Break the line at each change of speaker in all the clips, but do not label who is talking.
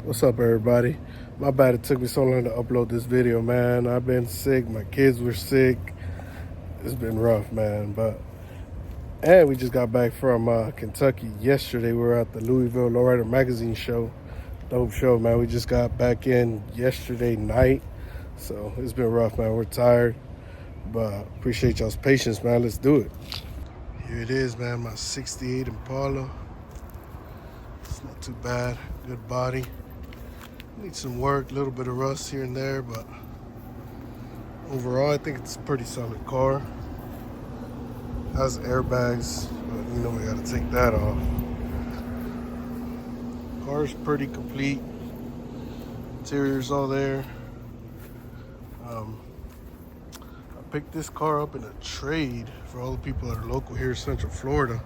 What's up, everybody? My bad it took me so long to upload this video, man. I've been sick. My kids were sick. It's been rough, man. And we just got back from Kentucky yesterday. We were at the Louisville Lowrider Magazine show. Dope show, man. We just got back in yesterday night. So it's been rough, man. We're tired. But appreciate y'all's patience, man. Let's do it. Here it is, man. My 68 Impala. It's not too bad. Good body. Needs some work, a little bit of rust here and there, but overall I think it's a pretty solid car. Has airbags, but you know we gotta take that off. Car's pretty complete. Interior's all there. I picked this car up in a trade for all the people that are local here in Central Florida.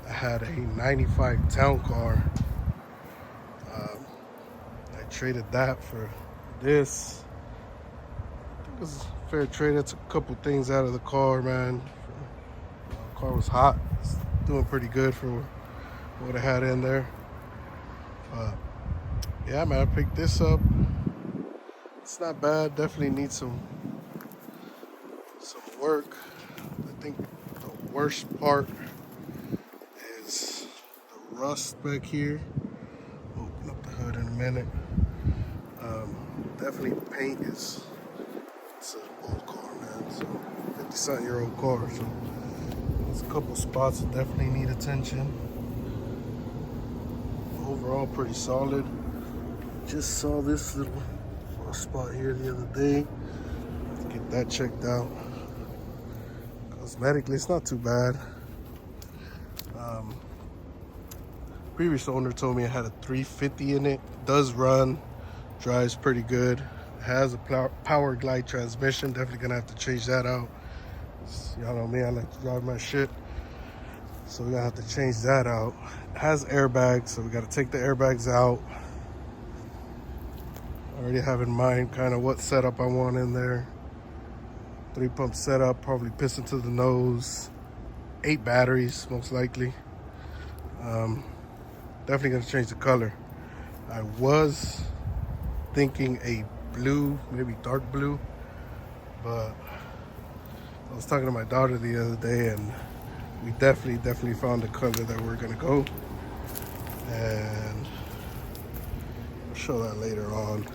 I had a 95 town car. I traded that for this. I think it was a fair trade. I took a couple things out of the car, man. The car was hot. It's doing pretty good for what I had in there. Yeah, man, I picked this up. It's not bad. Definitely needs some work. I think the worst part is the rust back here. Open up the hood in a minute. Definitely paint it's an old car, man. So 50-something-year-old car. So there's a couple spots that definitely need attention. Overall, pretty solid. Just saw this little spot here the other day. Have to get that checked out. Cosmetically, it's not too bad. Previous owner told me I had a 350 in it. Does run, drives pretty good. Has a power glide transmission. Definitely gonna have to change that out. Y'all know me, I like to drive my shit. So we're gonna have to change that out. It has airbags, so we gotta take the airbags out. I already have in mind kind of what setup I want in there. 3-pump setup, probably piston to the nose. 8 batteries, most likely. Definitely gonna change the color. I was thinking a blue, maybe dark blue, but I was talking to my daughter the other day and we definitely found the color that we're gonna go. And I'll show that later on.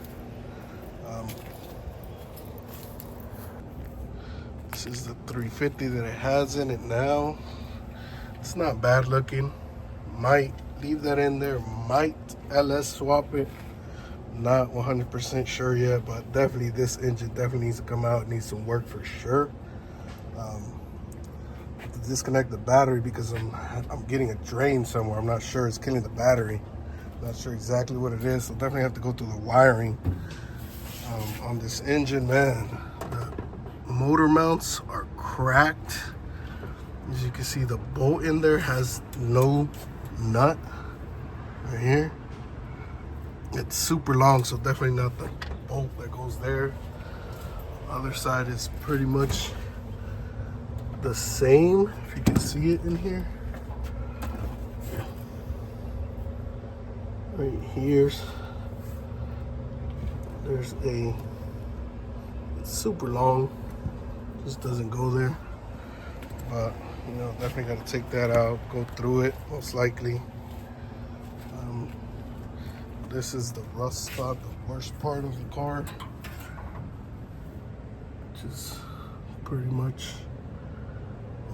This is the 350 that it has in it now. It's not bad looking. Might leave that in there, might LS swap it. Not 100% sure yet, but definitely this engine definitely needs to come out. It needs some work for sure. Have to disconnect the battery because I'm getting a drain somewhere. I'm not sure, it's killing the battery. Not sure exactly what it is, so definitely have to go through the wiring on this engine, man. The motor mounts are cracked. As you can see, the bolt in there has no nut right here. It's super long, so definitely not the bolt that goes there. Other side is pretty much the same, if you can see it in here. Right here, there's it's super long, just doesn't go there. But you know, definitely got to take that out, go through it, most likely. This is the rust spot, the worst part of the car, which is pretty much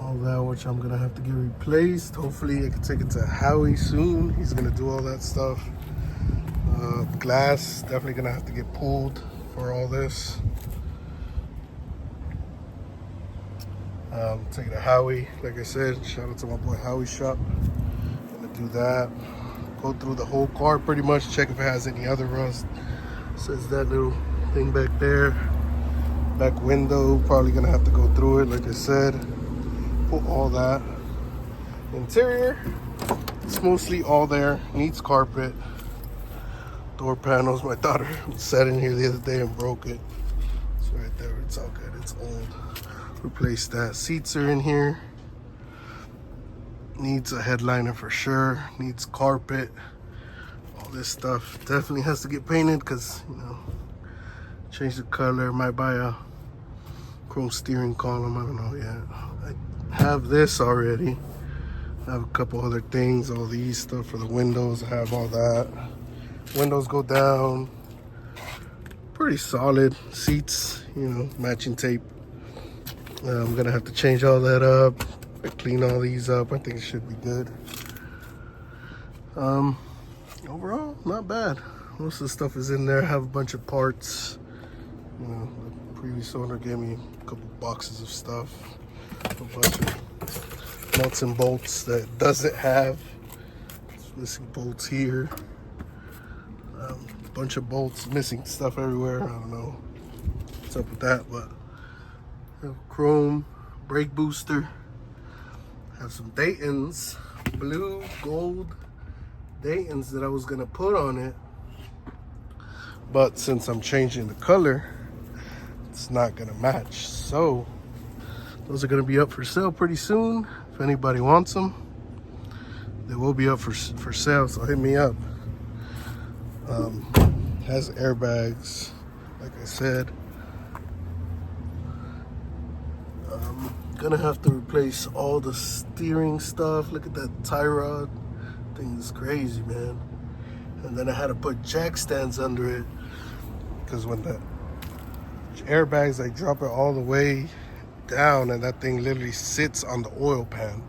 all that, which I'm gonna have to get replaced. Hopefully I can take it to Howie soon. He's gonna do all that stuff. Glass, definitely gonna have to get pulled for all this. Take it to Howie, like I said. Shout out to my boy Howie shop. Gonna do that. Go through the whole car pretty much, check if it has any other rust. Says that little thing back there. Back window, probably gonna have to go through it, like I said. Pull all that. Interior, it's mostly all there. Needs carpet. Door panels, my daughter sat in here the other day and broke it. It's right there, it's all good, it's old. Replace that. Seats are in here. Needs a headliner for sure. Needs carpet. All this stuff definitely has to get painted because, you know, change the color. Might buy a chrome steering column. I don't know yet. I have this already. I have a couple other things, all these stuff for the windows. I have all that. Windows go down. Pretty solid. Seats, you know, matching tape. I'm gonna have to change all that up. Clean all these up. I think it should be good. Overall, not bad. Most of the stuff is in there. I have a bunch of parts. You know, the previous owner gave me a couple boxes of stuff. A bunch of nuts and bolts that it doesn't have. It's missing bolts here. A bunch of bolts, missing stuff everywhere. I don't know what's up with that, but I have chrome brake booster. I have some Dayton's, blue, gold Dayton's that I was gonna put on it, but since I'm changing the color, it's not gonna match. So those are gonna be up for sale pretty soon. If anybody wants them, they will be up for sale, so hit me up. Has airbags, like I said. Gonna have to replace all the steering stuff. Look at that tie rod. Thing is crazy, man. And then I had to put jack stands under it because when the airbags, I drop it all the way down and that thing literally sits on the oil pan.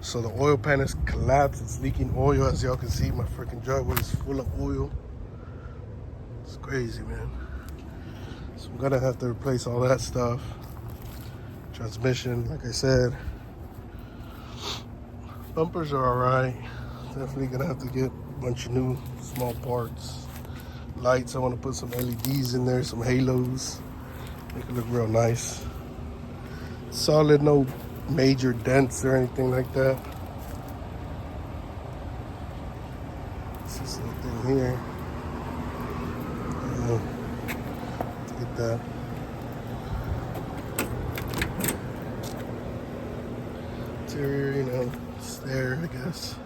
So the oil pan is collapsed. It's leaking oil. As y'all can see, my freaking driveway is full of oil. It's crazy, man. So I'm gonna have to replace all that stuff. Transmission, like I said. Bumpers are alright. Definitely gonna have to get a bunch of new small parts. Lights, I want to put some LEDs in there, some halos. Make it look real nice. Solid, no major dents or anything like that. This is something here. Let's get that. Interior, you know, it's there, I guess.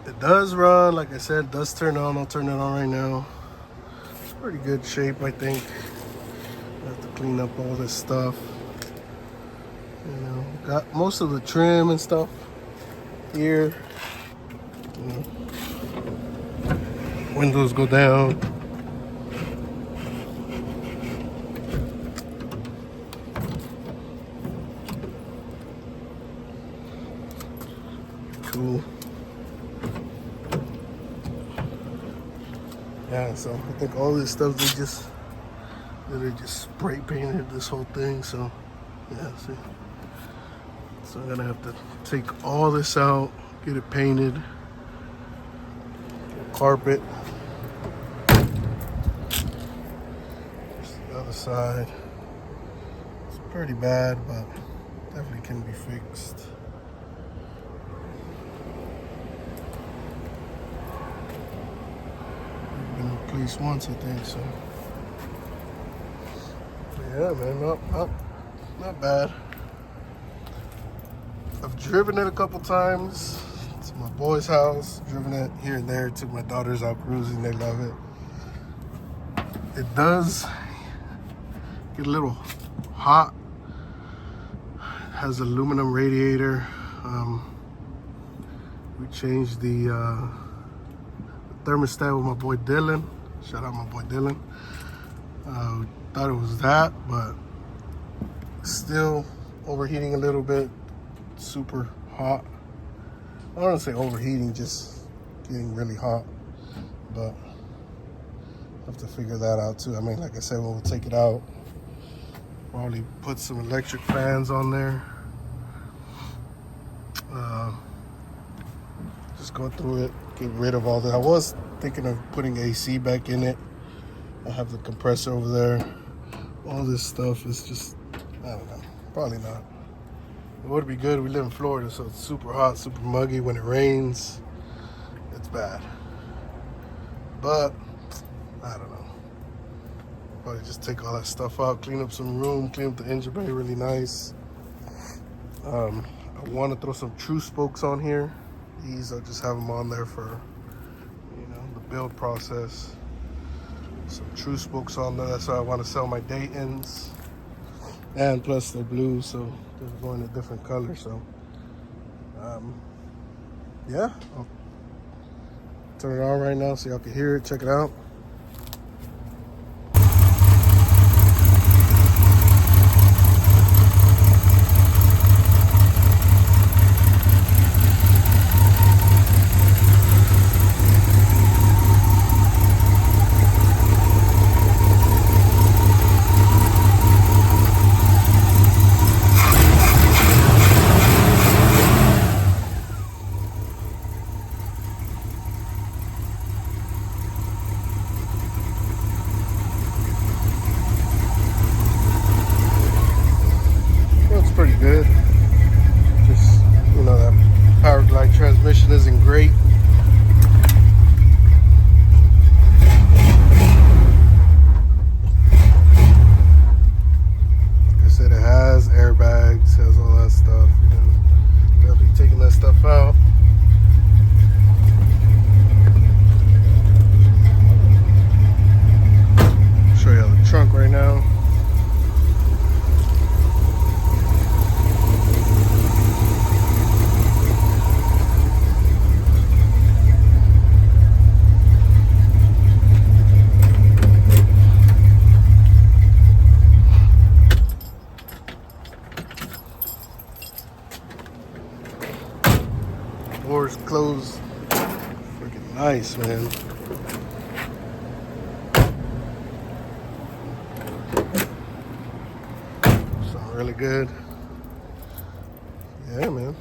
It does run, like I said, it does turn on. I'll turn it on right now. It's pretty good shape, I think. I have to clean up all this stuff. You know, got most of the trim and stuff here. You know, windows go down. Cool. Yeah, so I think all this stuff they just spray painted this whole thing. So yeah, see. So I'm gonna have to take all this out, get it painted, carpet. Here's the other side. It's pretty bad, but definitely can be fixed. Been replaced once, I think, so. Yeah, man, not bad. I've driven it a couple times to my boy's house, driven it here and there, took my daughters out cruising, they love it. It does get a little hot. It has an aluminum radiator. We changed the thermostat with my boy Dylan. Shout out my boy Dylan. Thought it was that, but still overheating a little bit. Super hot. I don't want to say overheating, just getting really hot. But I have to figure that out too. I mean, like I said, we'll take it out. Probably put some electric fans on there. Just go through it, get rid of all that. I was thinking of putting AC back in it. I have the compressor over there. All this stuff is just, I don't know, probably not. It would be good. We live in Florida, so it's super hot, super muggy. When it rains, it's bad. But I don't know. Probably just take all that stuff out, clean up some room, clean up the engine bay really nice. I want to throw some true spokes on here. These, I'll just have them on there for, you know, the build process. Some true spokes on there. That's why I want to sell my Daytons. And plus they're blue, so they're going a different color. So, yeah, I'll turn it on right now so y'all can hear it. Check it out. Pretty good. Just, you know, that power glide transmission isn't great. Like I said, it has airbags, has all that stuff. You know, definitely taking that stuff out. Show you the trunk right now. Doors closed. Freaking nice, man. Sound really good. Yeah, man.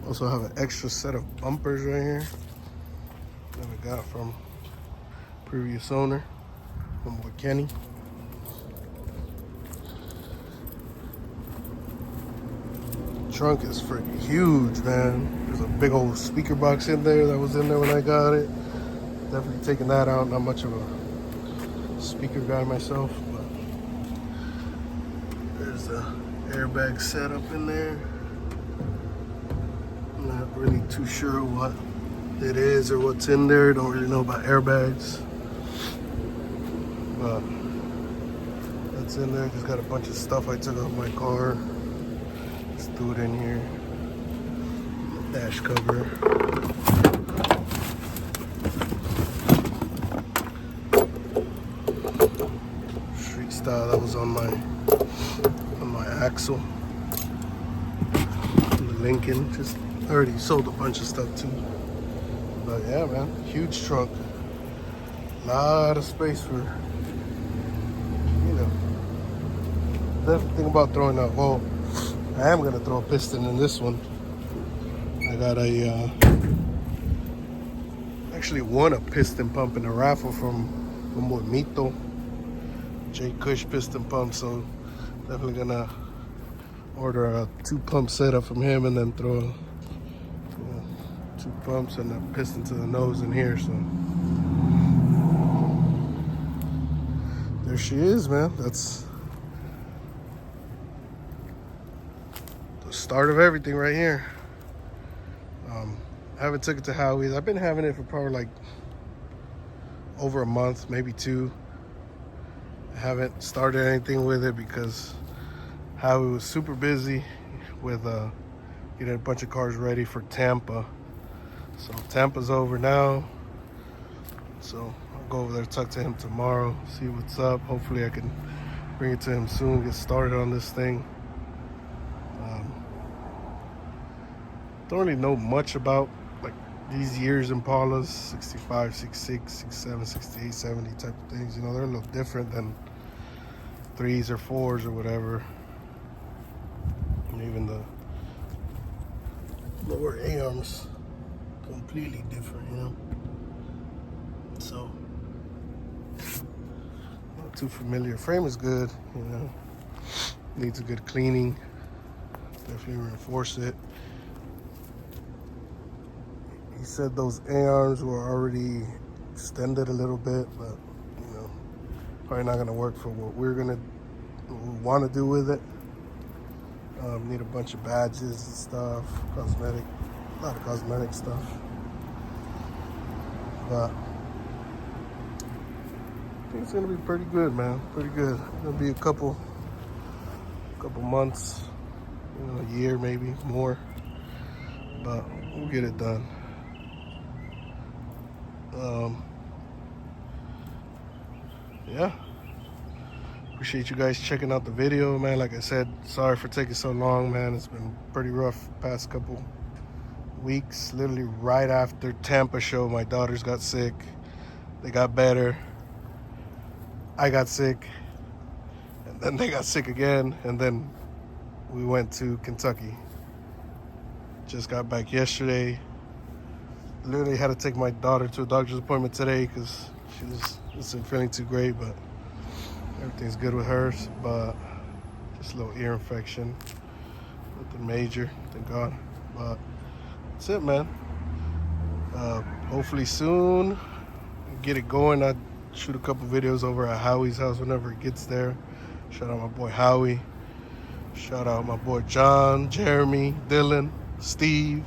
Also have an extra set of bumpers right here that I got from previous owner, my boy Kenny. Trunk is freaking huge, man. There's a big old speaker box in there that was in there when I got it. Definitely taking that out. Not much of a speaker guy myself, but there's the airbag setup in there. I'm not really too sure what it is or what's in there. Don't really know about airbags, but that's in there. Just got a bunch of stuff I took off my car. Just threw it in here. Dash cover. Street style that was on my axle. The Lincoln. Just already sold a bunch of stuff too. But yeah, man, huge trunk. A lot of space for, you know. Definitely think about throwing out. Well, I am gonna throw a piston in this one. I got a actually won a piston pump in a raffle from Mito, J Kush piston pump. So definitely gonna order a 2-pump setup from him and then throw 2 pumps and a piston to the nose in here. So there she is, man. That's the start of everything right here. I haven't took it to Howie's. I've been having it for probably like over a month, maybe 2. I haven't started anything with it because Howie was super busy with getting a bunch of cars ready for Tampa. So Tampa's over now. So I'll go over there, talk to him tomorrow, see what's up. Hopefully I can bring it to him soon, get started on this thing. Don't really know much about like these years Impalas, 65, 66, 67, 68, 70 type of things. You know, they're a little different than 3s or 4s or whatever. And even the lower A-arms, completely different, you know. So, not too familiar. Frame is good, you know. Needs a good cleaning. Definitely reinforce it. He said those A-arms were already extended a little bit, but you know, probably not gonna work for what we want to do with it. Need a bunch of badges and stuff, a lot of cosmetic stuff. But I think it's gonna be pretty good, man. Pretty good. It's gonna be a couple months, a year maybe more, but we'll get it done. Yeah. Appreciate you guys checking out the video, man. Like I said, sorry for taking so long, man. It's been pretty rough past couple weeks. Literally right after Tampa show, my daughters got sick. They got better. I got sick. And then they got sick again. And then we went to Kentucky. Just got back yesterday. Literally had to take my daughter to a doctor's appointment today because she wasn't feeling too great, but everything's good with hers. But just a little ear infection. Nothing major, thank God. But that's it, man. Hopefully soon get it going. I'll shoot a couple videos over at Howie's house whenever it gets there. Shout out my boy Howie. Shout out my boy John, Jeremy, Dylan, Steve,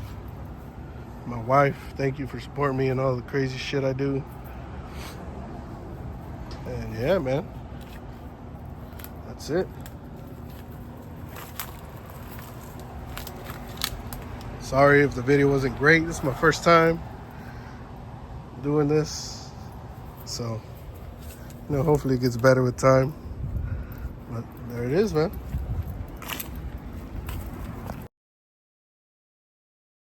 my wife. Thank you for supporting me and all the crazy shit I do. And yeah, man, that's it. Sorry if the video wasn't great. This is my first time doing this, so hopefully it gets better with time. But there it is, man.